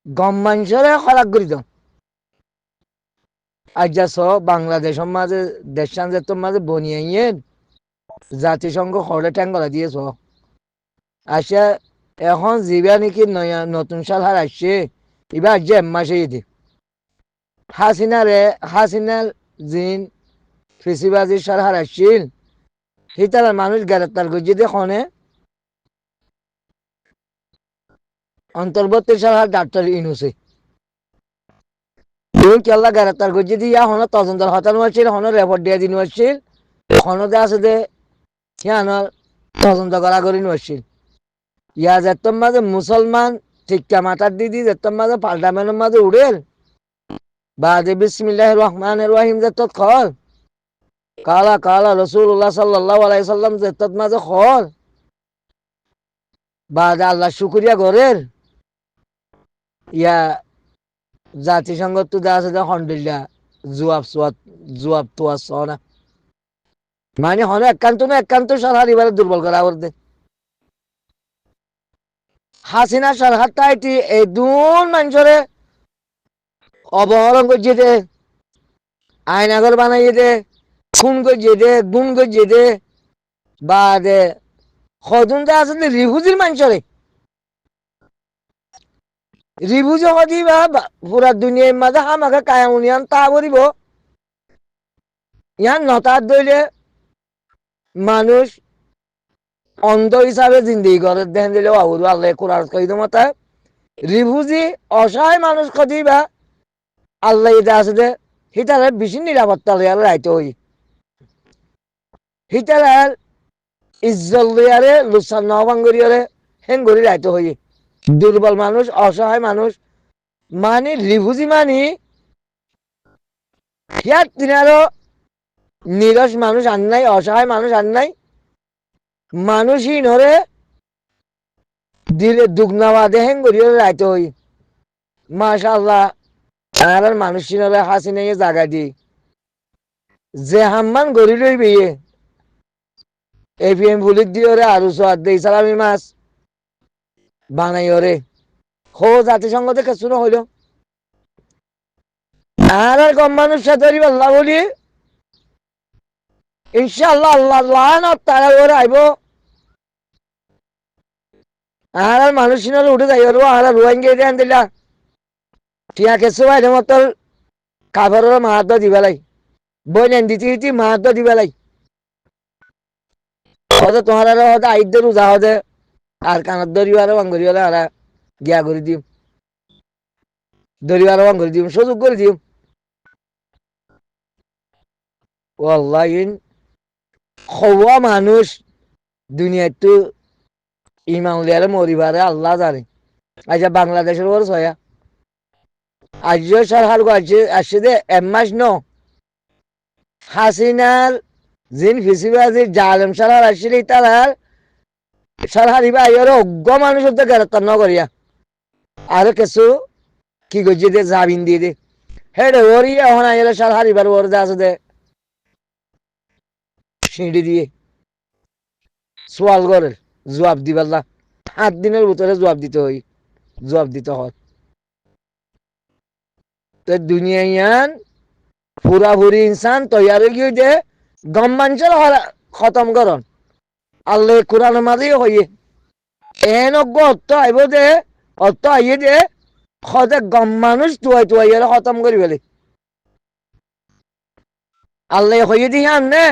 গম মানুষরে খরাক করি দাও আজ যা বাংলাদেশের মাঝে দেশান যে তোর মাঝে বনিয়ে জাতিসংঘ হরে ট্যাঙ্গলা দিয়েছ আসা এখন জিবা নাকি নতুন সাল হার আসছে এবার যে মাসে ঈদে হাসিনার জিন ফিসিবাজির সাল হার আসছিল হিতারা মানুষ গ্রেপ্তার করছে দেখনে অন্তর্বর্তী সাল হার ডাক্তার ইনুসে তুমি কেল্লা গ্রেপ্তার করছে দিয়া হন তদন্তর হতানো হচ্ছিল হন রেপোর্ট দিয়ে দিন হচ্ছিল হনদে আছে দে হিয়ানোর তদন্ত করা করি হচ্ছিল ইয়া যেতম মাঝে মুসলমান ঠিকা মাথার দিদি যেতম মাঝে পাল্টামেনের মাঝে উড়েল বাদে বিসমিল্লাহির রহমানির রহিম যেতত খল কালা কালা রাসূলুল্লাহ সাল্লাল্লাহু আলাইহি সাল্লাম যেতত মাঝে খল বাদে আল্লাহ শুকরিয়া করের ইয়া জাতিসংঘ তো দা আছে হন্ডিল্লা জুয়াব তো আছে না মানে হন একান্ত সরকার এবারে দুর্বল করা করতে হাসিনা সরকার তাইটি এই দুন মানুষরে অপহরণ করছে দে আয়নাগর বানাইয়ে দে খুন করছে দে গুম করছে দে বা দে সদুন দা আছে রিফুজির মানুষরে রিফুজি হদি বা পুরা দুনিয়ার মাঝে আমাকে কায়ামুনিয়ান তা বলিব ইয়ান নতার দইলে মানুষ অন্ধ হিসাবে জিন্দিগি করে দেখেন দিলে বাবুর আল্লাহ কোরআন কইদ মতে রিফুজি অসহায় মানুষ কদিবা আল্লাহ এটা আছে যে হিতারে বেশি নিরাপত্তা লইয়ার রাইতে হই হিতারের ইজ্জল লইয়ারে লুসান নবাঙ্গরিয়ারে হেন গড়ি রাইতে হই দুর্বল মানুষ অসহায় মানুষ মানে রিফুজি মানি হিয়ার তিনারও নিরস মানুষ আন নাই অসহায় মানুষ আন নাই মানুষই নরে দিলে দুগ্নাবাদে হেন গড়িয়ারে রাইতে হই মাশাআল্লাহ আর মানুষই নরে হাসি নেই জায়গা দি যে হাম্মান গড়ি লইবে এপিএম ফুলিক দিয়ে আরো সোয়াদ দেই সালামি মাছ বানাই ওরে হো জাতিসংঘ থেকে শুরু হইল আর কম মানুষ সাথে আল্লাহ বলি ইনশাআল্লাহ আল্লাহ লান তারা ওরে আইব আর মানুষ উঠে যাই ওর আর রোহিঙ্গা দিয়ে দিলা টিয়া কেসু বাইরে মতল কাপড়ের মাহাত্ম দিবেলাই বই নেন দিতে মাহাত্ম দিবেলাই হয়তো তোমার হয়তো আইদ্য রোজা হতে আর কানত দরিবারও বাঙ্গরি হলে আর গিয়া করে দিম দরিবারও বাঙ্গরি দিম সুযোগ করে দিম ওয়াল্লাহিন হওয়া মানুষ দুনিয়াতে ইমাউলিয়ারে মরিবারে আল্লাহ জানে আচ্ছা বাংলাদেশের ওর ছয়া আজও সরকার আসছে দে এক মাস ন হাসিনার জিন ফিসিবাজির জালেম সরকার আসছিল তার সরকার ইবা আইয়ার অজ্ঞ মানুষের তো গ্রেপ্তার ন করিয়া আর কিছু কি করছে দে জামিন দিয়ে দে হেডে ওরই এখন আইলে সরকার এবার ওর যা আছে দে সিঁড়ি দিয়ে সোয়াল করে জবাব দিবাল্লা 7 দিনের ভিতরে জবাব দিতে হয় তো দুনিয়ান পুরাপুরি ইনসান তৈয়ার গিয়ে দে গম মানুষের খতম করন আল্লাহ কোরআন মাঝেই হইয়ে এন অর্থ আইব দে অর্থ আইয়ে দে সদে গম মানুষ তুয়াই খতম করি ফেলে আল্লাহ হইয়ে দিয়ে আননে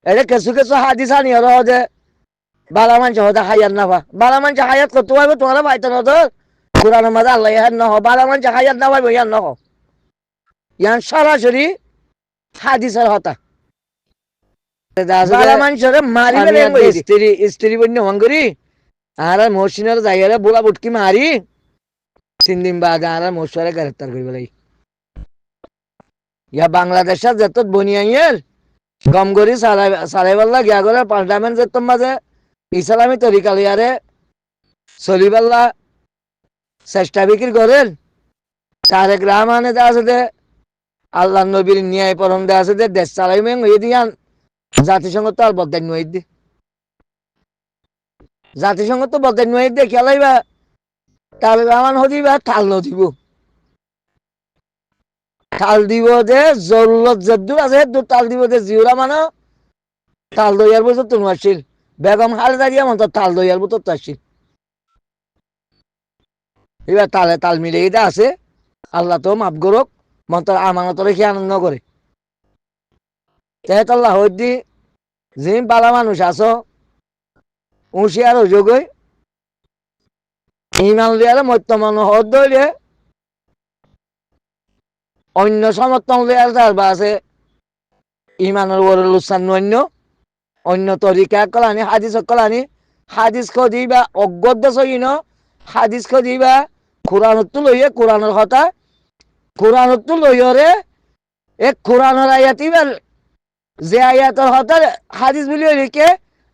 এটা কিছু হাদিস আনি আর দে বালা মানুষ হতে হায়াত না পা বালা মানুষ হায়াত করতে পারবে তোমার পাইতে না তো কোরআন মাঝে আল্লাহ ইহার নহ বালা মানুষ হায়াত না পাইবে ইয়ার নহ ইয়ান সরাসরি হাদিসের হতা বালা মানুষের মারি স্ত্রী বন্য হন করি আর মহসিনের জায়গায় বোলা বুটকি মারি 3 দিন বাদ আর মহসিনে গ্রেফতার করি বলে ইয়া বাংলাদেশের যত বনিয়াইয়ের গম করি সারাইবাল্লা গিয়া করে পার্লামেন্ট যেত মাঝে ইসলামী তরিকা লিয়ারে চলিবাল্লা চেষ্টা বিক্রি করেন তারেক রহমানে দে আছে দে আল্লাহ নবীর ন্যায় পরম দে আছে দে দেশ চালাই মেং হয়ে দিয়ান জাতিসংঘ তো আর বদাই নয় দে জাতিসংঘ তো বদাই নয় দে খেলাইবা তাল রামান হদিবা তাল নদিব তাল দিব যে জরুরত যেদূর আছে সেদূর তাল দিব যে জিউরা মানে তাল দইয়ার বছর তো আসছিল বেগম খালেদা জিয়া মতো তাল দইয়ার বছর তো আসছিল এবার তালে তাল মিলে এটা আছে আল্লাহ তো মাফ করুক মন্তর আমানত রেখে আনন্দ করে তেহতাল্লাহ হইদি জিম বালা মানুষ আছো হুঁশিয়ার যোগই ইমান লিয়ারে মত্যমান হদ দইলে অন্য সমর্থন লিয়ার যার আছে ইমানের উপর লুসান অন্য অন্য তরিকা কলানি হাদিস কলানি হাদিস দিবা অজ্ঞত সইন হাদিস দিবা কোরআনতো লইয়ে কোরআনের কথা কোরআনতো লইয়রে এক কোরআনের আয়াতি বার যে আয়াতের কথা হাদিস বলি লিখে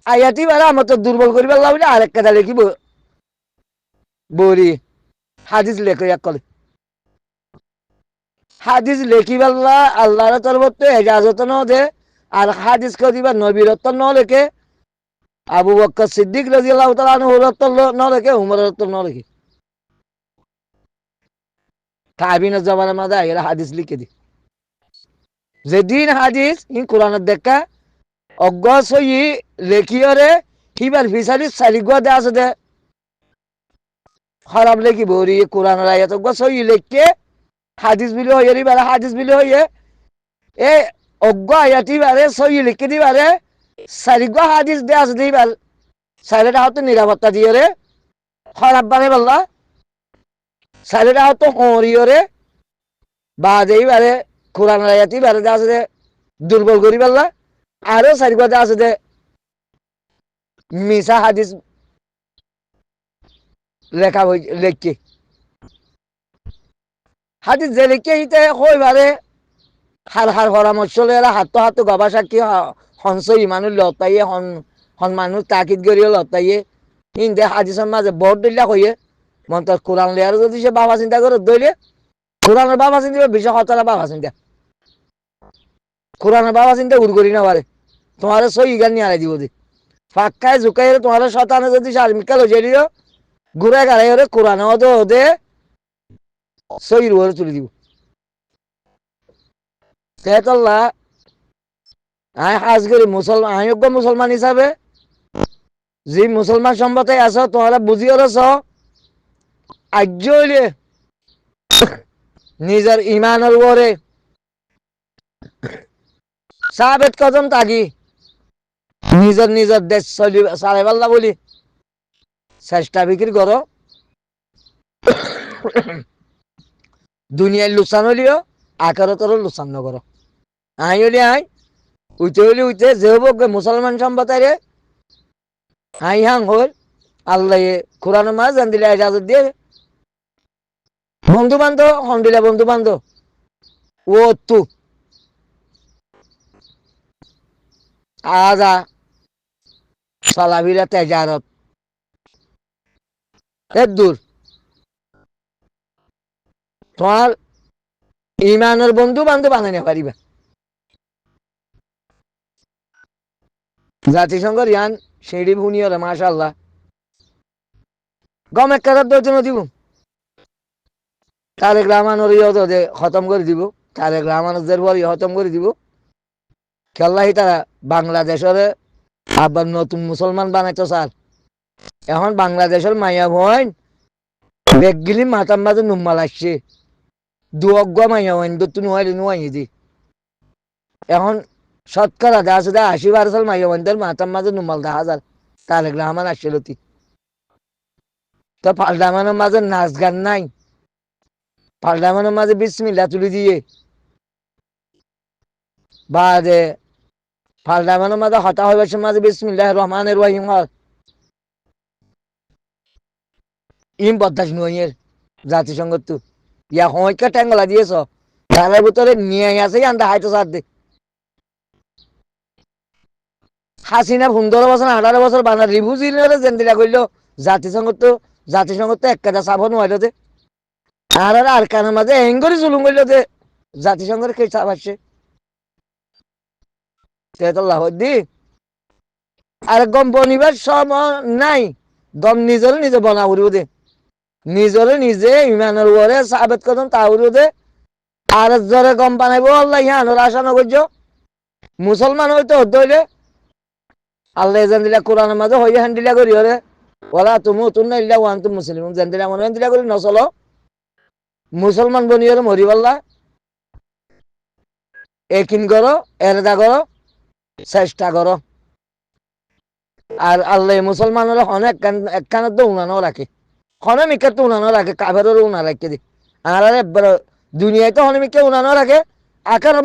আয়াতি বার আমার তো দুর্বল করিবার লাগলে আরেক কথা লিখিব বরি হাদিস লেখো এক কলে হাদিস লেখিবাল্লা আল্লাহর তরফতে এজাজত ন দে আর হাদিস দিবা নবীরত্ব ন লেখে আবু বকর সিদ্দিক রাদিয়াল্লাহু তাআলা আনহু রত্ব ন লেখে উমর রত্ব ন লেখে তাবিনের জমানার মাঝে এরা হাদিস লিখে দি যেদিন হাদিস ইন কোরআনের দেখা অজ্ঞ সই লেখিয়রে হিবার ফিসারি সারিগুয়া দে আছে দে খারাপ লেখি বরি কোরআনের আয়াত অজ্ঞ সই লেখকে হাদিস বিলি হয়ে বারে হাদিস বিলি হয়ে এ অজ্ঞ আয়াতি বারে সই লিখে দিবারে সারিগুয়া হাদিস দে আছে দিবার সাইলেটা হয়তো নিরাপত্তা দিয়ে রে খারাপ বানে বললা সাইলেটা হয়তো হরিয়রে বা যেইবারে কোরআন আয়াতি বারে আছে দে দুর্বল করি পারলা আরো চারি কথা আছে দে মিশা হাদিস লেখা লেখকে হাদিস যে লেখকে ইতে কইবারে হার হার পরামর্শ লইরা হাত গবা সাক্ষী হনসই ইমানুল লতাইয়ে হন মানুষ তাকিদ করিয়ে লতাইয়ে হিন্দে হাদিসের মাঝে বড় দিল্লা কইয়ে মন তোর কোরআন লিয়ার যদি সে বাবা চিন্তা করে দইলে কোরআনের বাবা চিন্তা বিষয় হতারা বাবা চিন্তা কোরআনের বাবা চিন্তা উড় করি না পারে তোমার সই গান নিয়ে আড়াই দিব দি ফাঁকায় ঝুঁকাই তোমার শতানে যদি শারমিকাল হয়ে দিও ঘুরে গাড়াই ওরে কোরআনে ওদে সইর ওরে তুলে দিব তেহতল্লাহ আয় হাজ করি মুসলমান আয়োগ্য মুসলমান হিসাবে যে মুসলমান সম্পদে আছো তোমরা বুঝিয়ে রস আজ্য হইলে নিজের ইমানের উপরে সাবেত কদম তাগি নিজের দেশ চালাইবাল্লা বলি চেষ্টা বিক্রি করো দুনিয়ার লুসান হলিও আকারতর লুসান নকর আই হলি আই উইতে যে হব মুসলমান সম্প্রদায় আই হাং হল আল্লাহ কোরআন মাছ জান দিলে এজাজত দিয়ে বন্ধু বান্ধব হন দিলে বন্ধু বান্ধব ও তু আজা সালাবিরা তেজারত দূর তোমার ইমানের বন্ধু বান্ধব বানাইতে পারিবা জাতিসংঘর ইয়ান সিঁড়ি ভুনিয়রে মাশাআল্লাহ গম এক কাজার দর্জন দিব তারেক রহমানের ইয়ে খতম করে দিব তারেক রহমানের পর খতম করে দিব খেল্লাহি তারা বাংলাদেশের আবার নতুন মুসলমান বানাইতো স্যার এখন বাংলাদেশের মাইয়া ভয় বেগগিলি মাতার মাঝে নুম্মাল আসছে দুঅজ্ঞ মাইয়া হইন তো তুই নুয়াই দি এখন শতকরা দেখা আছে 80% মাইয়া হইনদের মাতার মাঝে নুম্মাল 10,000 তারেক রহমান আসছিল তো পাল্টামানের মাঝে নাচ গান নাই পাল্টামানের মাঝে বিসমিল্লাহ তুলি দিয়ে বা যে পাল্টামানের মাঝে হতা হইবার মাঝে বিসমিল্লাহির রহমানির রহিম ইম বদাস নইয়ের জাতিসংঘ তো ইয়া হইকা ট্যাঙ্গলা দিয়েছ তার ভিতরে নিয়ে আছে আন্দা হাইতো সার দে হাসিনা 15 বছর 18 বছর বানা রিভুজিনরে জেন্দিলা কইল জাতিসংঘ তো এক কাজা সাবন হইলো দে আর কানের মাঝে হেঙ্গরি জুলুম কইল দে জাতিসংঘের কে চাপ আসছে তো লাভ দি আর গম বনিবার সময় নাই গম নিজে বনা উড়িব দে নিজরে নিজে ইমানের উপরে সাবেত করুন তাহলে আর জরে গম বানাইব আল্লাহ ইহানোর আশা নগর্য মুসলমান হইতে হইলে আল্লাহ যেন দিলা কোরআনের মাঝে হইয়া হেন দিলা করি হরে ওলা তুমি তুন না ইল্লা ওয়ান তুম মুসলিম যেন দিলা মনে দিলা করি নচলো মুসলমান বনি হলে মরি পাল্লা একিন করো এরদা করো চেষ্টা করো আর আল্লাহ মুসলমান হলে হনে একখানের তো উনানো রাখে হনে মিকে তো উনানো রাখে কাফেরও উনা রাখে দি আর দুনিয়ায় তো হনে মিকে উনানো রাখে আকার